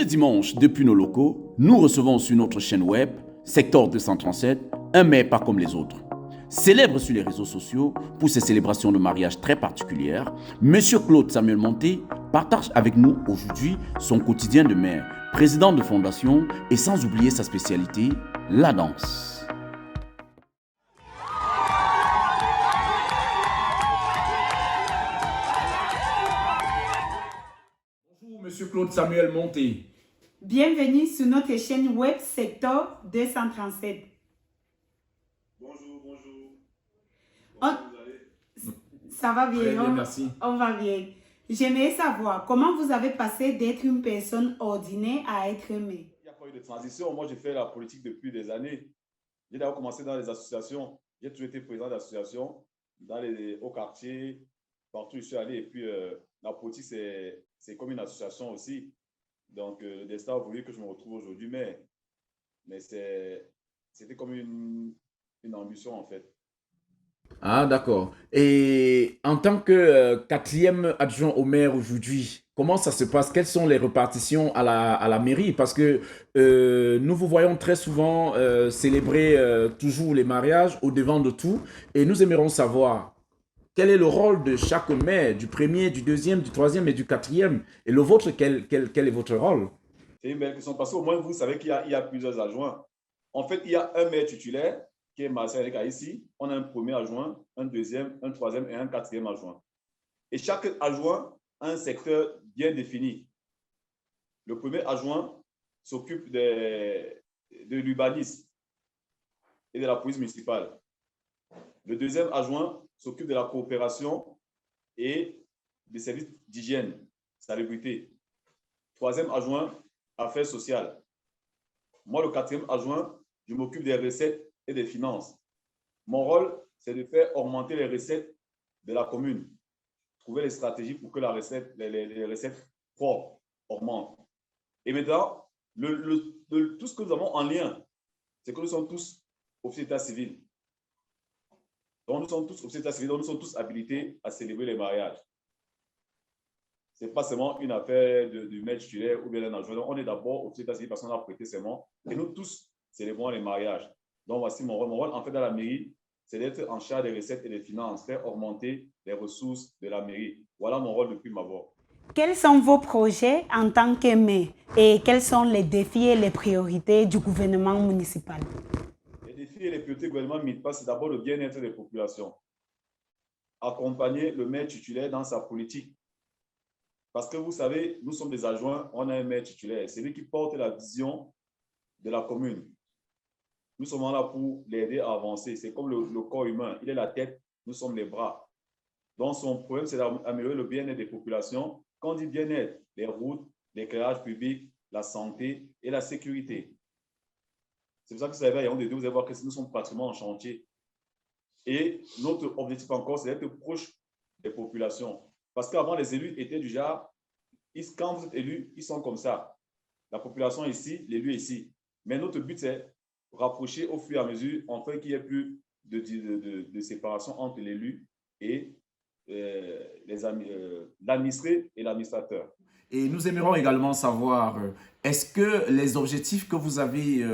dimanche, depuis nos locaux, nous recevons sur notre chaîne web, Sector 237, un maire pas comme les autres. Célèbre sur les réseaux sociaux pour ses célébrations de mariage très particulières, Monsieur Claude Samuel Monté partage avec nous aujourd'hui son quotidien de maire, président de fondation et sans oublier sa spécialité, la danse. Bonjour Monsieur Claude Samuel Monté. Bienvenue sur notre chaîne web Sector 237. Bonjour. On- Vous allez? Ça va bien, Très bien, merci. on va bien. J'aimerais savoir comment vous avez passé d'être une personne ordinaire à être aimée. Il n'y a pas eu de transition. Moi, j'ai fait la politique depuis des années. J'ai d'abord commencé dans les associations. J'ai toujours été président d'associations au quartier, partout où je suis allé. Et puis, la politique, c'est comme une association aussi. Donc, le destin a voulu que je me retrouve aujourd'hui, mais c'était comme une ambition, en fait. Ah, d'accord. Et en tant que quatrième adjoint au maire aujourd'hui, comment ça se passe? Quelles sont les répartitions à la mairie? Parce que nous vous voyons très souvent célébrer toujours les mariages au devant de tout. Et nous aimerions savoir quel est le rôle de chaque maire, du premier, du deuxième, du troisième et du quatrième. Et le vôtre, quel est votre rôle? C'est une belle question parce qu'au moins, vous savez qu'il y a plusieurs adjoints. En fait, il y a un maire titulaire qui est Marcel Reka ici. On a un premier adjoint, un deuxième, un troisième et un quatrième adjoint. Et chaque adjoint a un secteur bien défini. Le premier adjoint s'occupe de l'urbanisme et de la police municipale. Le deuxième adjoint s'occupe de la coopération et des services d'hygiène, salubrité. Troisième adjoint, affaires sociales. Moi, le quatrième adjoint, je m'occupe des recettes et des finances. Mon rôle, c'est de faire augmenter les recettes de la commune, trouver les stratégies pour que les recettes propres augmentent. Et maintenant, tout ce que nous avons en lien, c'est que nous sommes tous officiers d'état civil. Donc, nous sommes tous officiers d'état civil, donc nous sommes tous habilités à célébrer les mariages. Ce n'est pas seulement une affaire du maître titulaire ou bien d'un adjoint. On est d'abord officier d'état civil parce qu'on a prêté serment. Et nous tous célébrons les mariages. Donc, voici mon rôle. Mon rôle, en fait, dans la mairie, c'est d'être en charge des recettes et des finances, faire augmenter les ressources de la mairie. Voilà mon rôle depuis ma voix. Quels sont vos projets en tant que maire et quels sont les défis et les priorités du gouvernement municipal? Les défis et les priorités du gouvernement municipal, c'est d'abord le bien-être des populations. Accompagner le maire titulaire dans sa politique. Parce que vous savez, nous sommes des adjoints, on a un maire titulaire. C'est lui qui porte la vision de la commune. Nous sommes là pour l'aider à avancer. C'est comme le corps humain. Il est la tête, nous sommes les bras. Donc, son problème, c'est d'améliorer le bien-être des populations. Quand on dit bien-être, les routes, l'éclairage public, la santé et la sécurité. C'est pour ça que vous savez, à Yaoundé, vous allez voir que nous sommes pratiquement en chantier. Et notre objectif encore, c'est d'être proche des populations. Parce qu'avant, les élus étaient du genre, quand vous êtes élu, ils sont comme ça. La population est ici, l'élu est ici. Mais notre but, c'est rapprocher au fur et à mesure, afin qu'il n'y ait plus de séparation entre l'élu et l'administré et l'administrateur. Et nous aimerions également savoir, est-ce que les objectifs que vous avez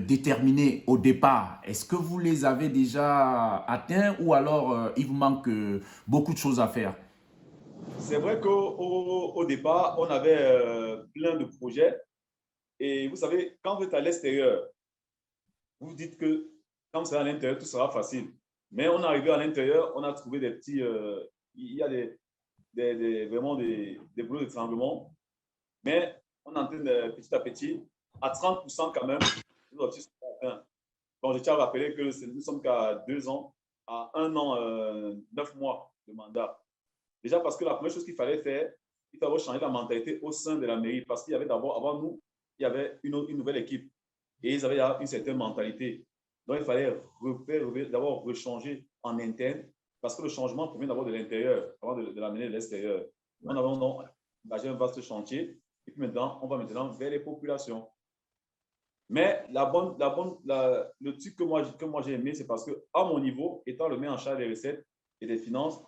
déterminés au départ, est-ce que vous les avez déjà atteints ou alors il vous manque beaucoup de choses à faire? C'est vrai qu'au départ, on avait plein de projets. Et vous savez, quand vous êtes à l'extérieur, vous vous dites que quand vous serez à l'intérieur, tout sera facile. Mais on est arrivé à l'intérieur, on a trouvé des petits... il y a vraiment des boulots de tremblement. Mais on est en train de, petit à petit, à 30% quand même, nos objectifs sont atteints. Bon, je tiens à rappeler que nous sommes qu'à 2 ans, à 1 an, 9 mois de mandat. Déjà parce que la première chose qu'il fallait faire, il fallait changer la mentalité au sein de la mairie. Parce qu'il y avait d'abord, avant nous, il y avait une nouvelle équipe. Et ils avaient une certaine mentalité. Donc, il fallait d'abord rechanger en interne. Parce que le changement provient d'abord de l'intérieur, avant de l'amener de l'extérieur. On avait donc engagé un vaste chantier. Et puis maintenant, on va maintenant vers les populations. Mais le truc que moi j'ai aimé, c'est parce que à mon niveau, étant le maire en charge des recettes et des finances,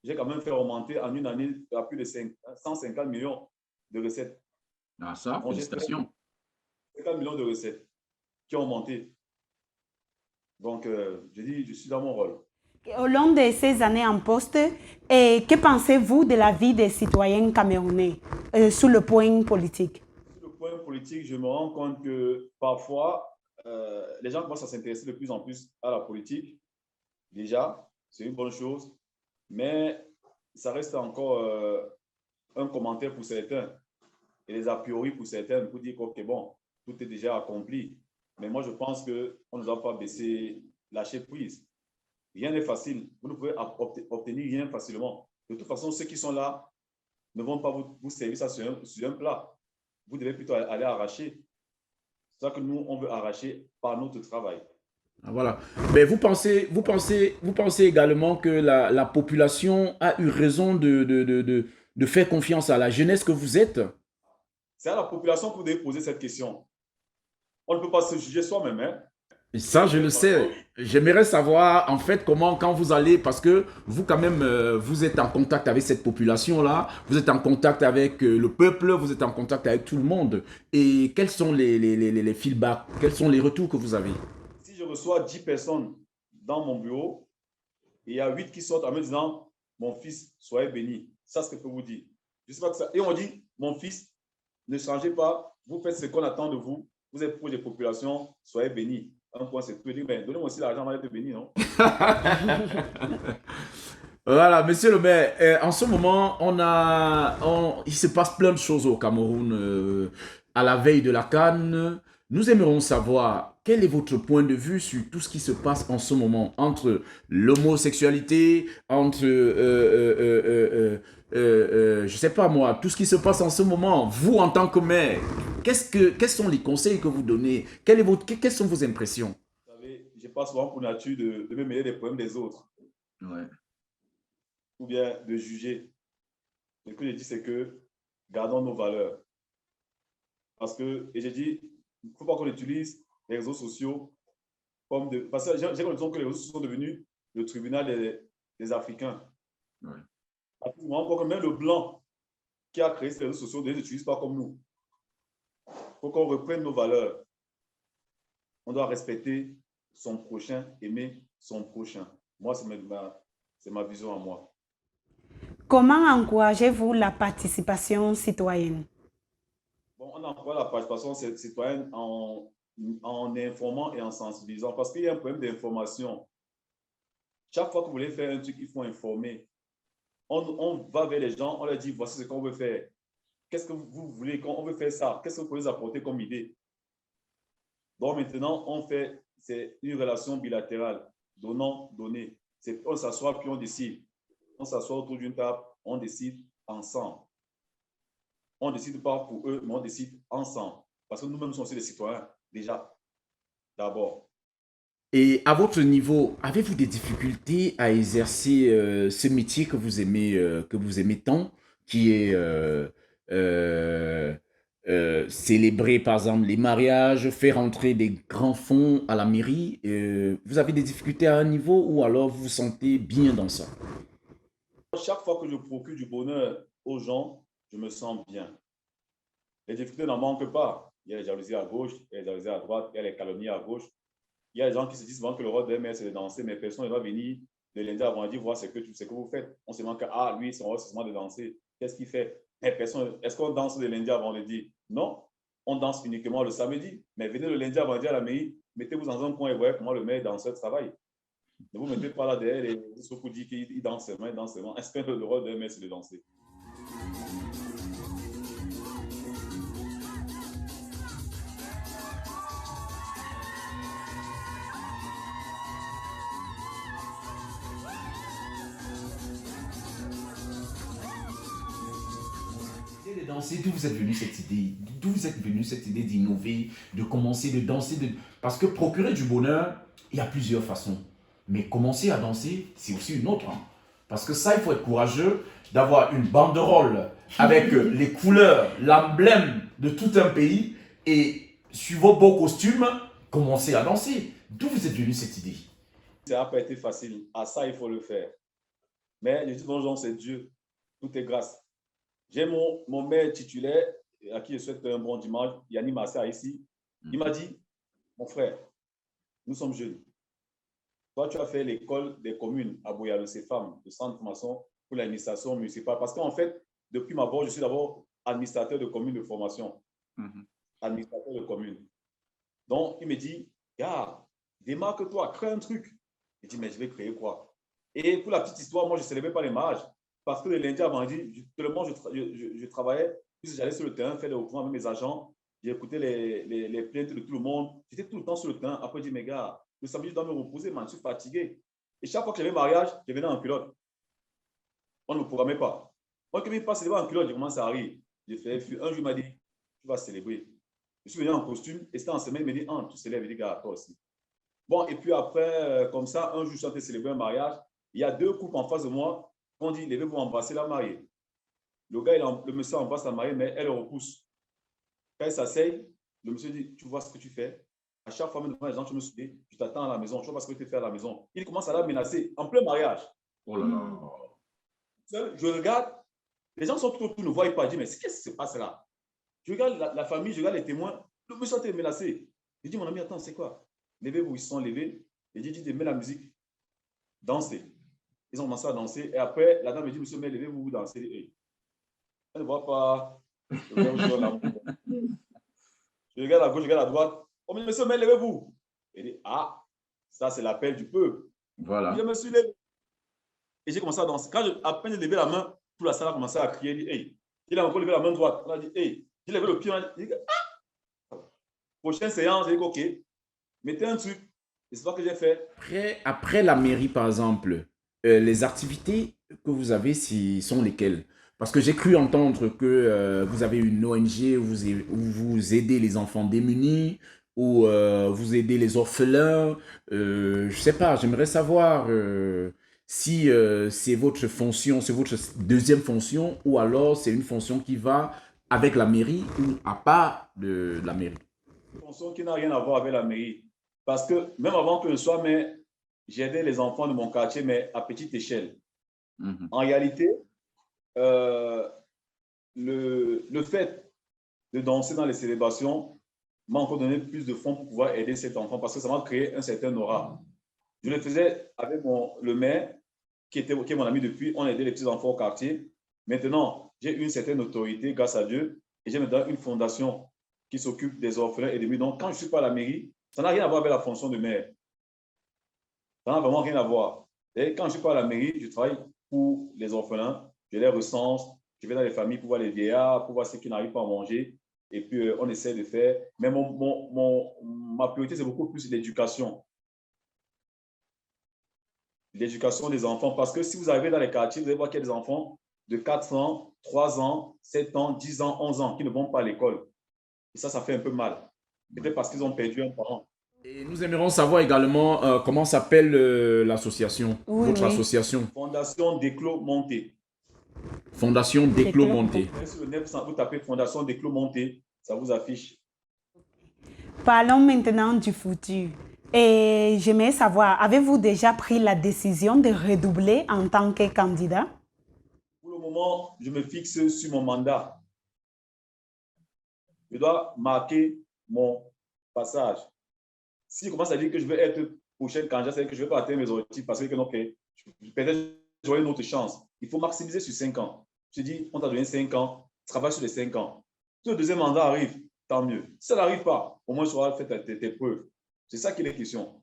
j'ai quand même fait augmenter en une année à plus de 150 millions de recettes. Ah, ça, On gère félicitations. 50 millions de recettes qui ont monté. Donc, je dis, je suis dans mon rôle. Au long de ces années en poste, que pensez-vous de la vie des citoyens camerounais sur le point politique? Sur le point politique, je me rends compte que parfois, les gens commencent à s'intéresser de plus en plus à la politique. Déjà, c'est une bonne chose, mais ça reste encore un commentaire pour certains et les a priori pour certains pour dire que, ok, bon, tout est déjà accompli. Mais moi, je pense qu'on ne doit pas baisser, lâcher prise. Rien n'est facile. Vous ne pouvez obtenir rien facilement. De toute façon, ceux qui sont là ne vont pas vous servir ça sur un plat. Vous devez plutôt aller arracher. C'est ça que nous, on veut arracher par notre travail. Ah, voilà. Mais vous pensez également que la population a eu raison de faire confiance à la jeunesse que vous êtes? C'est à la population que vous devez poser cette question. On ne peut pas se juger soi-même. Hein? Et ça, je le sais. J'aimerais savoir, en fait, comment, quand vous allez, parce que vous, quand même, vous êtes en contact avec cette population-là, vous êtes en contact avec le peuple, vous êtes en contact avec tout le monde. Et quels sont les feedbacks, quels sont les retours que vous avez? Si je reçois 10 personnes dans mon bureau, et il y a 8 qui sortent en me disant, mon fils, soyez béni. Ça, c'est ce que je peux vous dire. Je sais pas que ça. Et on dit, mon fils, ne changez pas, vous faites ce qu'on attend de vous, vous êtes pour des populations, soyez bénis. Un point, c'est tout. Ben, donnez-moi aussi l'argent, on va être béni, non? Voilà, monsieur le maire, en ce moment, il se passe plein de choses au Cameroun à la veille de la CAN. Nous aimerions savoir quel est votre point de vue sur tout ce qui se passe en ce moment entre l'homosexualité, entre, je sais pas moi, tout ce qui se passe en ce moment. Vous, en tant que maire, quels sont les conseils que vous donnez? Quelles sont vos impressions? Vous savez, je pas souvent pour nature de me mêler des problèmes des autres Ouais. ou bien de juger. Ce que je dis, c'est que gardons nos valeurs. Parce que, et j'ai dit, il ne faut pas qu'on utilise les réseaux sociaux comme de. Parce que j'ai l'impression que les réseaux sociaux sont devenus le tribunal des Africains. Ouais. Parce que même le blanc qui a créé ces réseaux sociaux ne les utilise pas comme nous. Il faut qu'on reprenne nos valeurs. On doit respecter son prochain, aimer son prochain. Moi, c'est ma vision à moi. Comment encouragez-vous la participation citoyenne? Bon, on encourage la participation citoyenne en informant et en sensibilisant parce qu'il y a un problème d'information. Chaque fois que vous voulez faire un truc, il faut informer. On va vers les gens, on leur dit voici ce qu'on veut faire. Qu'est-ce que vous voulez quand on veut faire ça? Qu'est-ce que vous pouvez nous apporter comme idée? Donc maintenant, c'est une relation bilatérale, donnant, donner. On s'assoit puis on décide. On s'assoit autour d'une table, on décide ensemble. On ne décide pas pour eux, mais on décide ensemble. Parce que nous-mêmes sommes aussi des citoyens, déjà, d'abord. Et à votre niveau, avez-vous des difficultés à exercer ce métier que vous aimez tant, qui est célébrer par exemple les mariages, faire entrer des grands fonds à la mairie? Vous avez des difficultés à un niveau ou alors vous vous sentez bien dans ça? Chaque fois que je procure du bonheur aux gens, je me sens bien. Les difficultés n'en manquent pas. Il y a les jalousies à gauche, il y a les jalousies à droite, il y a les calomnies à gauche. Il y a des gens qui se disent souvent que le rôle d'un maire, c'est de danser, mais personne ne va venir le lundi avant dire voir ce que vous faites. On se demande que, ah, lui, son rôle, c'est seulement de danser. Qu'est-ce qu'il fait? Mais personne, est-ce qu'on danse le lundi avant le dire? Non, on danse uniquement le samedi. Mais venez le lundi avant dire à la mairie, mettez-vous dans un coin et voyez comment le maire danseur travaille. Ne vous mettez pas là derrière et vous dites qu'il danse seulement, il danse seulement. Est-ce que le rôle d'un maire, c'est de danser? De danser, d'où vous êtes venu cette idée? D'où vous êtes venu cette idée d'innover, de commencer de danser Parce que procurer du bonheur, il y a plusieurs façons. Mais commencer à danser, c'est aussi une autre. Hein. Parce que ça, il faut être courageux d'avoir une banderole avec les couleurs, l'emblème de tout un pays et sur vos beaux costumes, commencer à danser. D'où vous êtes venu cette idée? Ça n'a pas été facile. À ça, il faut le faire. Mais je dis bonjour, c'est Dieu. Tout est grâce. J'ai mon maire titulaire à qui je souhaite un bon dimanche, Yanni Massa ici, il m'a dit, mon frère, nous sommes jeunes. Toi, tu as fait l'école des communes à Boya, le CFAM, le centre de formation pour l'administration municipale. Parce qu'en fait, depuis ma bourse, je suis d'abord administrateur de communes de formation. Administrateur de communes. Donc, il me dit, gars, démarque-toi, crée un truc. Je dis, mais je vais créer quoi? Et pour la petite histoire, moi, je ne célébrais pas les mariages. Parce que le lundi avant lundi, tellement je travaillais, puisque j'allais sur le terrain faire des recrutements avec mes agents, j'écoutais les plaintes de tout le monde. J'étais tout le temps sur le terrain. Après, je dis, mais gars, le samedi, je dois me reposer, man, je suis fatigué. Et chaque fois que j'avais un mariage, je venais en culotte. On ne me programmait pas. Moi, quand il passe en culotte, je commence à rire. J'ai fait un jour, il m'a dit, tu vas célébrer. Je suis venu en costume et c'était en semaine, il m'a dit, ah, tu célèbres, il dit, gars, toi aussi. Bon, et puis après, comme ça, un jour, je suis en train de célébrer un mariage. Il y a deux couples en face de moi. On dit, levez-vous embrasser la mariée. Le gars, le monsieur embrasse la mariée, mais elle le repousse. Quand il s'asseye, le monsieur dit, tu vois ce que tu fais? À chaque fois, même devant les gens, tu me souviens, je t'attends à la maison, je vois pas ce que tu fais à la maison. Il commence à la menacer en plein mariage. Oh là là. Je regarde, les gens sont tout autour, ne voient pas, je dis, mais qu'est-ce qui se passe là? Je regarde la famille, je regarde les témoins, le monsieur a été menacé. Je dis, mon ami, attends, c'est quoi? Levez-vous, ils se sont levés. Et je dis, mets la musique, dansez. Ils ont commencé à danser. Et après, la dame me dit, monsieur, mais levez-vous, vous dansez. Elle ne voit pas. Je regarde à gauche, je regarde à droite. Oh, mais monsieur, mais levez-vous. Il dit, ah, ça, c'est l'appel du peuple. Voilà. Je me suis levé. Et j'ai commencé à danser. Quand à peine j'ai levé la main, toute la salle a commencé à crier. Il dit, hey. Il a encore levé la main droite. On a dit, hey. J'ai levé le pied. Il dit, ah. Prochaine séance, j'ai dit, OK. Mettez un truc. Et c'est ça que j'ai fait. Après la mairie, par exemple, les activités que vous avez sont lesquelles? Parce que j'ai cru entendre que vous avez une ONG où vous aidez les enfants démunis, ou vous aidez les orphelins. Je ne sais pas, j'aimerais savoir si c'est votre fonction, c'est votre deuxième fonction, ou alors c'est une fonction qui va avec la mairie ou à part de la mairie. Une fonction qui n'a rien à voir avec la mairie. Parce que même avant que je sois maire, j'aidais les enfants de mon quartier, mais à petite échelle. En réalité, le fait de danser dans les célébrations m'a encore donné plus de fonds pour pouvoir aider cet enfant parce que ça m'a créé un certain aura. Je le faisais avec le maire, qui est mon ami depuis, on aidait les petits enfants au quartier. Maintenant, j'ai une certaine autorité grâce à Dieu et j'ai maintenant une fondation qui s'occupe des orphelins et des démunis. Donc, quand je ne suis pas à la mairie, ça n'a rien à voir avec la fonction de maire. Ça n'a vraiment rien à voir. Et quand je ne suis pas à la mairie, je travaille pour les orphelins, je les recense, je vais dans les familles pour voir les vieillards, pour voir ceux qui n'arrivent pas à manger. Et puis, on essaie de faire. Mais ma priorité, c'est beaucoup plus l'éducation. L'éducation des enfants. Parce que si vous arrivez dans les quartiers, vous allez voir qu'il y a des enfants de 4 ans, 3 ans, 7 ans, 10 ans, 11 ans qui ne vont pas à l'école. Et ça fait un peu mal. Peut-être parce qu'ils ont perdu un parent. Et nous aimerions savoir également comment s'appelle l'association, votre association. Fondation Déclos Monté. Fondation Déclos Monté. Sur le net, vous tapez Fondation Déclos Monté, ça vous affiche. Parlons maintenant du futur. Et j'aimerais savoir, avez-vous déjà pris la décision de redoubler en tant que candidat? Pour le moment, je me fixe sur mon mandat. Je dois marquer mon passage. Si je commence à dire que je veux être prochain candidat, c'est que je ne vais pas atteindre mes objectifs parce que peut-être j'aurai une autre chance. Il faut maximiser sur 5 ans. Je dis, on t'a donné 5 ans, travaille sur les 5 ans. Si le deuxième mandat arrive, tant mieux. Si ça n'arrive pas, au moins tu auras fait tes preuves. C'est ça qui est la question.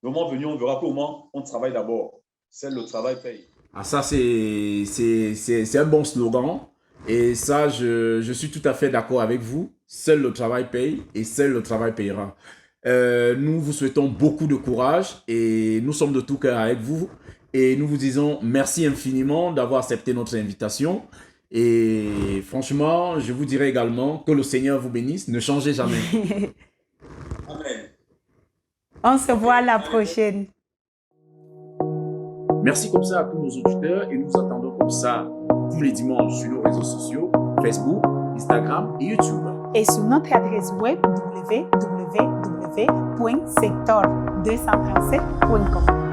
Le moment venu, on verra comment on travaille d'abord. C'est le travail paye. Ah, ça, c'est un bon slogan. Et ça, je suis tout à fait d'accord avec vous. Seul le travail paye et seul le travail payera. Nous vous souhaitons beaucoup de courage et nous sommes de tout cœur avec vous. Et nous vous disons merci infiniment d'avoir accepté notre invitation. Et franchement, je vous dirais également que le Seigneur vous bénisse. Ne changez jamais. Amen. On se voit la prochaine. Merci comme ça à tous nos auditeurs et nous attendons comme ça tous les dimanches sur nos réseaux sociaux, Facebook, Instagram et YouTube. Et sur notre adresse web www.sector237.com.